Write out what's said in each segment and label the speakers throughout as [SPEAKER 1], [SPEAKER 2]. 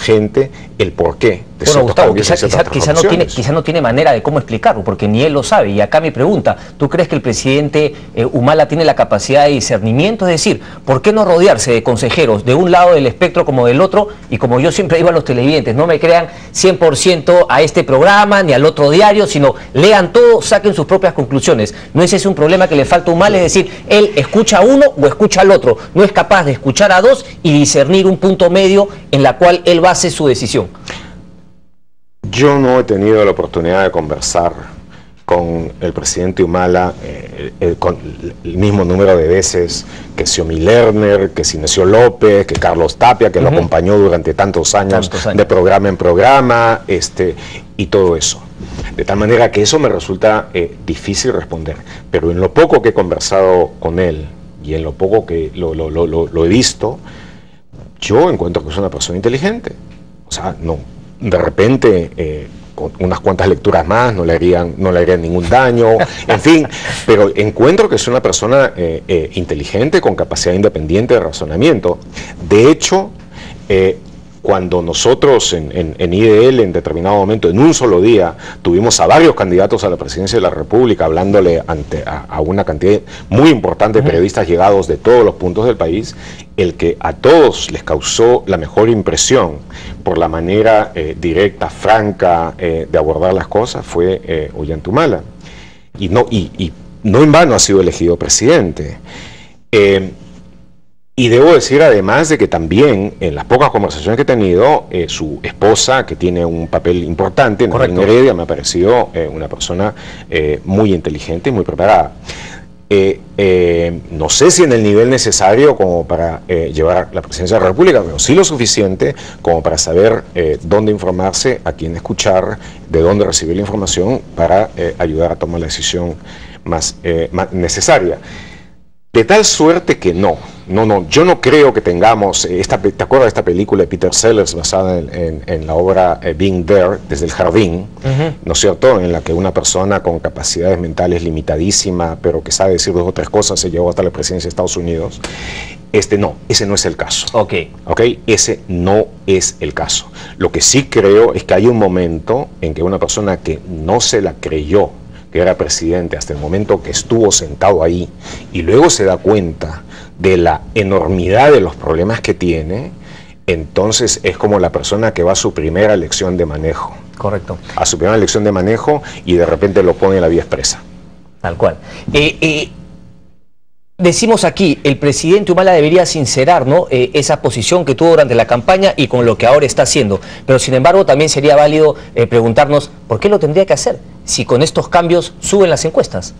[SPEAKER 1] gente el porqué de
[SPEAKER 2] bueno, Gustavo,
[SPEAKER 1] quizá
[SPEAKER 2] no tiene manera de cómo explicarlo, porque ni él lo sabe. Y acá mi pregunta, ¿tú crees que el presidente Humala tiene la capacidad de discernimiento? Es decir, ¿por qué no rodearse de consejeros de un lado del espectro como del otro? Y como yo siempre digo a los televidentes, no me crean 100% a este programa ni al otro diario, sino lean todo, saquen sus propias conclusiones. No es ese un problema que le falta a Humala, es decir, él escucha a uno o escucha al otro. No es capaz de escuchar a dos y discernir un punto medio en la cual él base su decisión.
[SPEAKER 1] Yo no he tenido la oportunidad de conversar con el presidente Humala con el mismo número de veces que Xiomi Lerner, que Sinesio López, que Carlos Tapia, que lo acompañó durante tantos años de programa en programa, y todo eso. De tal manera que eso me resulta difícil responder. Pero en lo poco que he conversado con él y en lo poco que lo he visto, yo encuentro que es una persona inteligente. O sea, no, de repente, con unas cuantas lecturas más no le harían ningún daño, en fin, pero encuentro que es una persona inteligente, con capacidad independiente de razonamiento. De hecho, cuando nosotros en IDL en determinado momento, en un solo día, tuvimos a varios candidatos a la presidencia de la República hablándole a una cantidad muy importante de periodistas llegados de todos los puntos del país, el que a todos les causó la mejor impresión por la manera directa, franca de abordar las cosas fue Ollanta. Y no en vano ha sido elegido presidente. Y debo decir además de que también en las pocas conversaciones que he tenido, su esposa, que tiene un papel importante, Nadine Heredia, me ha parecido una persona muy inteligente y muy preparada. No sé si en el nivel necesario como para llevar la presidencia de la República, pero sí lo suficiente como para saber dónde informarse, a quién escuchar, de dónde recibir la información para ayudar a tomar la decisión más necesaria. De tal suerte que yo no creo que tengamos, ¿te acuerdas de esta película de Peter Sellers basada en la obra Being There, desde el jardín, ¿no es cierto?, en la que una persona con capacidades mentales limitadísima, pero que sabe decir 2 o 3 cosas, se llevó hasta la presidencia de Estados Unidos? Ese no es el caso. Ese no es el caso. Lo que sí creo es que hay un momento en que una persona que no se la creyó que era presidente hasta el momento que estuvo sentado ahí y luego se da cuenta de la enormidad de los problemas que tiene, entonces es como la persona que va a su primera lección de manejo.
[SPEAKER 2] Correcto. A
[SPEAKER 1] su primera lección de manejo y de repente lo pone en la vía expresa.
[SPEAKER 2] Tal cual. Decimos aquí, el presidente Humala debería sincerar, ¿no?, esa posición que tuvo durante la campaña y con lo que ahora está haciendo. Pero sin embargo también sería válido preguntarnos por qué lo tendría que hacer si con estos cambios suben las encuestas.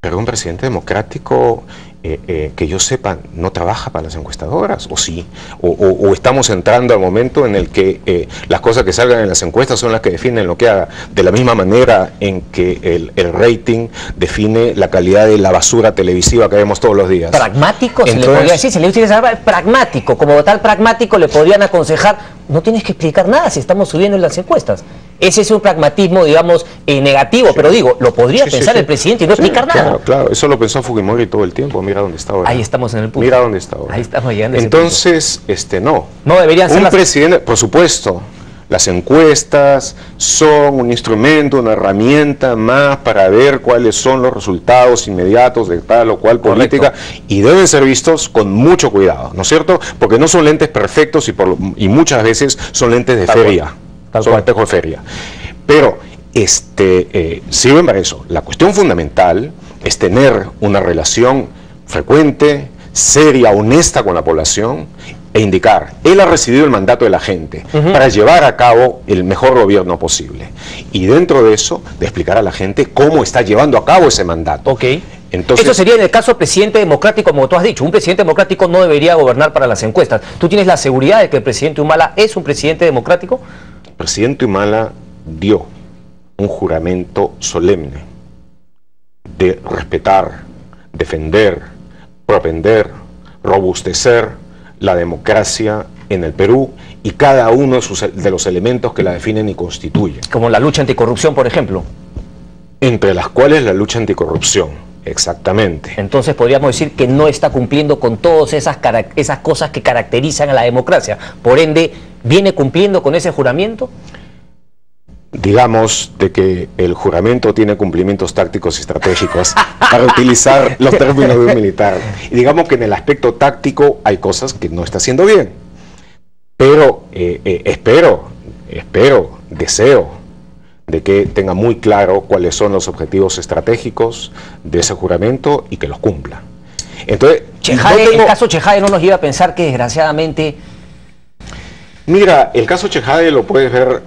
[SPEAKER 1] Pero un presidente democrático, que yo sepa, no trabaja para las encuestadoras, ¿o sí? O estamos entrando al momento en el que las cosas que salgan en las encuestas son las que definen lo que haga, de la misma manera en que el rating define la calidad de la basura televisiva que vemos todos los días.
[SPEAKER 2] ¿Pragmático? Se le podría decir, se le utiliza pragmático, como tal pragmático le podrían aconsejar, no tienes que explicar nada si estamos subiendo en las encuestas. Ese es un pragmatismo, digamos, negativo, pero digo, lo podría pensar el presidente y no explicar nada.
[SPEAKER 1] Claro, eso lo pensó Fujimori todo el tiempo, mira dónde está ahora.
[SPEAKER 2] Ahí estamos en el punto.
[SPEAKER 1] Mira dónde está ahora.
[SPEAKER 2] Ahí estamos llegando a
[SPEAKER 1] Entonces, no.
[SPEAKER 2] No deberían ser
[SPEAKER 1] un presidente, por supuesto, las encuestas son un instrumento, una herramienta más para ver cuáles son los resultados inmediatos de tal o cual política y deben ser vistos con mucho cuidado, ¿no es cierto? Porque no son lentes perfectos y muchas veces son lentes de feria. Son espejos de feria. Pero sirven para eso. La cuestión fundamental es tener una relación frecuente, seria, honesta con la población e indicar, él ha recibido el mandato de la gente para llevar a cabo el mejor gobierno posible. Y dentro de eso, de explicar a la gente cómo está llevando a cabo ese mandato. Entonces,
[SPEAKER 2] eso sería en el caso del presidente democrático, como tú has dicho. Un presidente democrático no debería gobernar para las encuestas. ¿Tú tienes la seguridad de que el presidente Humala es un presidente democrático?
[SPEAKER 1] El presidente Humala dio un juramento solemne de respetar, defender, propender, robustecer la democracia en el Perú y cada uno de los elementos que la definen y constituyen.
[SPEAKER 2] Como la lucha anticorrupción, por ejemplo.
[SPEAKER 1] Entre las cuales la lucha anticorrupción Exactamente.
[SPEAKER 2] Entonces podríamos decir que no está cumpliendo con todas esas cosas que caracterizan a la democracia. Por ende, ¿viene cumpliendo con ese juramento?
[SPEAKER 1] Digamos de que el juramento tiene cumplimientos tácticos y estratégicos, para utilizar los términos de un militar. Y digamos que en el aspecto táctico hay cosas que no está haciendo bien. Pero deseo de que tenga muy claro cuáles son los objetivos estratégicos de ese juramento y que los cumpla. Entonces,
[SPEAKER 2] el caso Chejade no nos lleva a pensar que desgraciadamente...
[SPEAKER 1] Mira, el caso Chejade lo puedes ver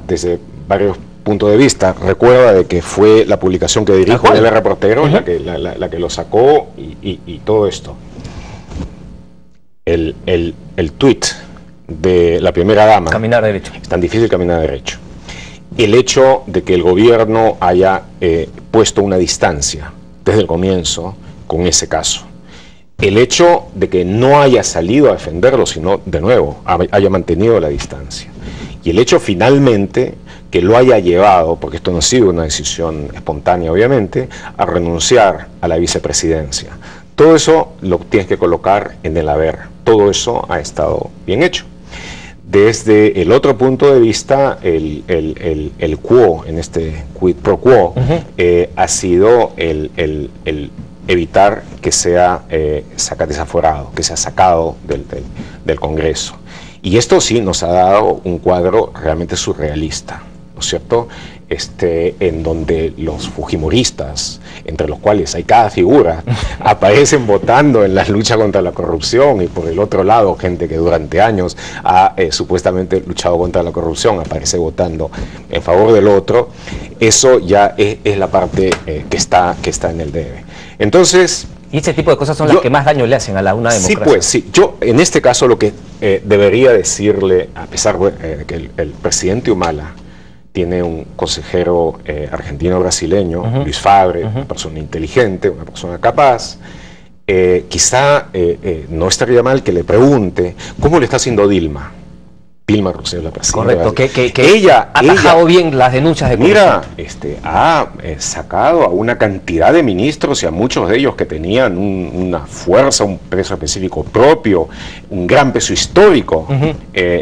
[SPEAKER 1] desde varios puntos de vista. Recuerda de que fue la publicación que dirijo el reportero la que lo sacó y todo esto. El tuit de la primera dama.
[SPEAKER 2] Caminar derecho.
[SPEAKER 1] Es tan difícil caminar derecho. El hecho de que el gobierno haya puesto una distancia desde el comienzo con ese caso. El hecho de que no haya salido a defenderlo, sino de nuevo haya mantenido la distancia. Y el hecho finalmente que lo haya llevado, porque esto no ha sido una decisión espontánea obviamente, a renunciar a la vicepresidencia. Todo eso lo tienes que colocar en el haber. Todo eso ha estado bien hecho. Desde el otro punto de vista, el quo, en este quid pro quo, ha sido el evitar que sea desaforado, que sea sacado del Congreso. Y esto sí nos ha dado un cuadro realmente surrealista, ¿no es cierto? En donde los fujimoristas, entre los cuales hay cada figura, aparecen votando en la lucha contra la corrupción, y por el otro lado gente que durante años ha supuestamente luchado contra la corrupción aparece votando en favor del otro. Eso ya es la parte que está en el debe. Entonces...
[SPEAKER 2] Y este tipo de cosas son las que más daño le hacen a una democracia.
[SPEAKER 1] Sí, pues, sí. Yo, en este caso, lo que debería decirle, a pesar de que el presidente Humala tiene un consejero argentino-brasileño, Luis Fabre, una persona inteligente, una persona capaz, quizá no estaría mal que le pregunte cómo le está haciendo Dilma Rousseff, la presidenta.
[SPEAKER 2] Correcto, que ella ha atajado bien las denuncias de corrupción.
[SPEAKER 1] Mira, ha sacado a una cantidad de ministros y a muchos de ellos que tenían una fuerza, un peso específico propio, un gran peso histórico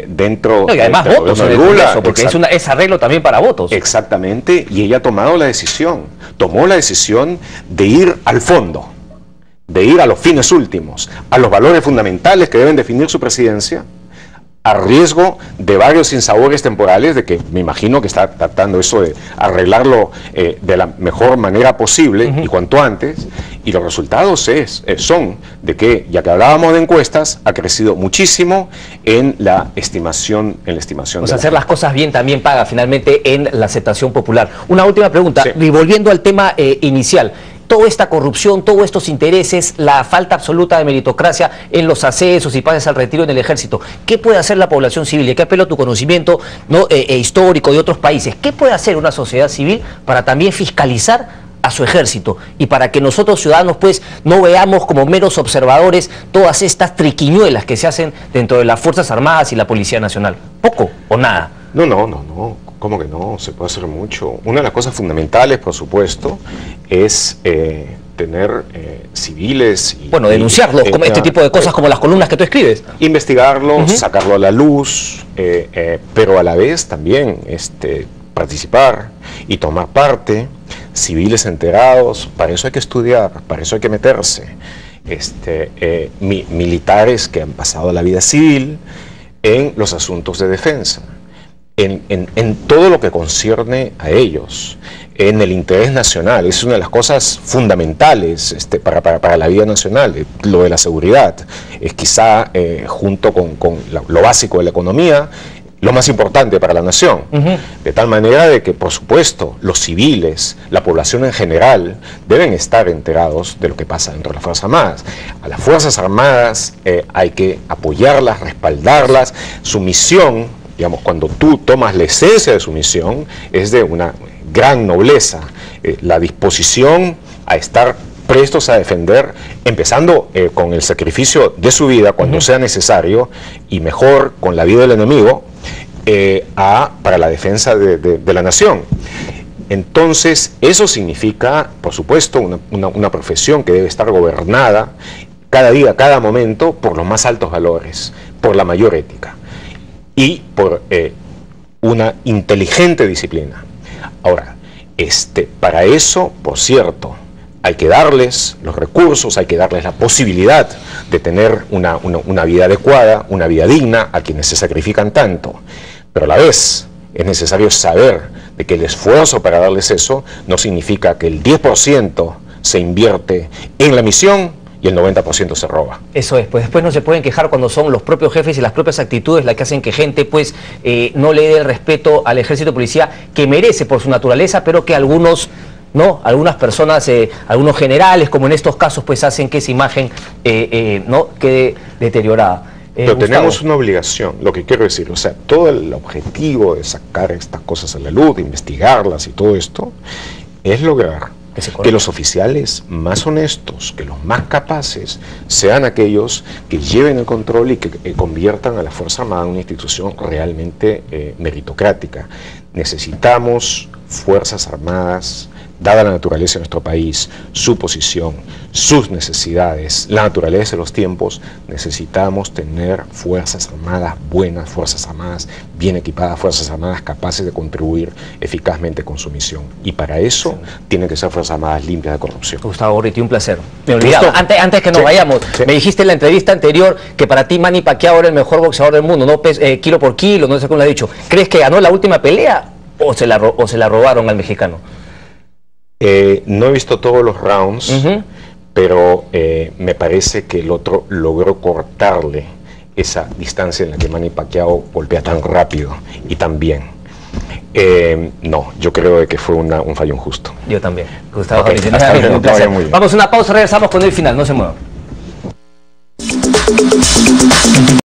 [SPEAKER 1] dentro
[SPEAKER 2] y además
[SPEAKER 1] de
[SPEAKER 2] votos en el Congreso, porque es arreglo también para votos.
[SPEAKER 1] Exactamente, y ella ha tomado la decisión, de ir al fondo, de ir a los fines últimos, a los valores fundamentales que deben definir su presidencia, a riesgo de varios sinsabores temporales, de que me imagino que está tratando eso de arreglarlo de la mejor manera posible y cuanto antes, y los resultados son de que, ya que hablábamos de encuestas, ha crecido muchísimo en la estimación.
[SPEAKER 2] Pues hacer las cosas bien también paga finalmente en la aceptación popular. Una última pregunta, y volviendo al tema inicial. Toda esta corrupción, todos estos intereses, la falta absoluta de meritocracia en los ascensos y pases al retiro en el ejército, ¿qué puede hacer la población civil? Y qué apelo a tu conocimiento histórico de otros países. ¿Qué puede hacer una sociedad civil para también fiscalizar a su ejército y para que nosotros ciudadanos pues no veamos como meros observadores todas estas triquiñuelas que se hacen dentro de las Fuerzas Armadas y la Policía Nacional? ¿Poco o nada?
[SPEAKER 1] No. ¿Cómo que no? Se puede hacer mucho. Una de las cosas fundamentales, por supuesto, es tener civiles...
[SPEAKER 2] denunciarlos, como este tipo de cosas como las columnas que tú escribes.
[SPEAKER 1] Investigarlos, sacarlo a la luz, pero a la vez también participar y tomar parte, civiles enterados. Para eso hay que estudiar, para eso hay que meterse. Militares que han pasado la vida civil en los asuntos de defensa. En todo lo que concierne a ellos, en el interés nacional. Es una de las cosas fundamentales para la vida nacional, lo de la seguridad. Es quizá, junto con lo básico de la economía, lo más importante para la nación. De tal manera de que, por supuesto, los civiles, la población en general, deben estar enterados de lo que pasa dentro de las Fuerzas Armadas. A las Fuerzas Armadas hay que apoyarlas, respaldarlas. Su misión, digamos, cuando tú tomas la esencia de su misión, es de una gran nobleza, la disposición a estar prestos a defender, empezando con el sacrificio de su vida cuando sea necesario, y mejor con la vida del enemigo, para la defensa de la nación. Entonces, eso significa, por supuesto, una profesión que debe estar gobernada cada día, cada momento, por los más altos valores, por la mayor ética y por una inteligente disciplina. Ahora, para eso, por cierto, hay que darles los recursos, hay que darles la posibilidad de tener una vida adecuada, una vida digna a quienes se sacrifican tanto. Pero a la vez es necesario saber de que el esfuerzo para darles eso no significa que el 10% se invierte en la misión y el 90% se roba.
[SPEAKER 2] Eso es, pues después no se pueden quejar cuando son los propios jefes y las propias actitudes las que hacen que gente pues no le dé el respeto al ejército de policía que merece por su naturaleza, pero que algunas personas, algunos generales, como en estos casos, pues hacen que esa imagen no quede deteriorada.
[SPEAKER 1] Pero tenemos una obligación, lo que quiero decir, o sea, todo el objetivo de sacar estas cosas a la luz, de investigarlas y todo esto, es lograr que los oficiales más honestos, que los más capaces, sean aquellos que lleven el control y que conviertan a la Fuerza Armada en una institución realmente meritocrática. Necesitamos Fuerzas Armadas, dada la naturaleza de nuestro país, su posición, sus necesidades, la naturaleza de los tiempos, necesitamos tener Fuerzas Armadas buenas, Fuerzas Armadas bien equipadas, Fuerzas Armadas capaces de contribuir eficazmente con su misión. Y para eso tienen que ser Fuerzas Armadas limpias de corrupción.
[SPEAKER 2] Gustavo Gorriti, un placer. Me olvidaba, antes que nos vayamos, me dijiste en la entrevista anterior que para ti Manny Pacquiao era el mejor boxeador del mundo, no kilo por kilo, no sé cómo lo has dicho. ¿Crees que ganó la última pelea o se la robaron al mexicano?
[SPEAKER 1] No he visto todos los rounds, pero me parece que el otro logró cortarle esa distancia en la que Manny Pacquiao golpea tan rápido y tan bien. No, yo creo que fue un fallo injusto.
[SPEAKER 2] Yo también. Gustavo,
[SPEAKER 1] okay, un placer.
[SPEAKER 2] Vamos a una pausa, regresamos con el final, no se muevan.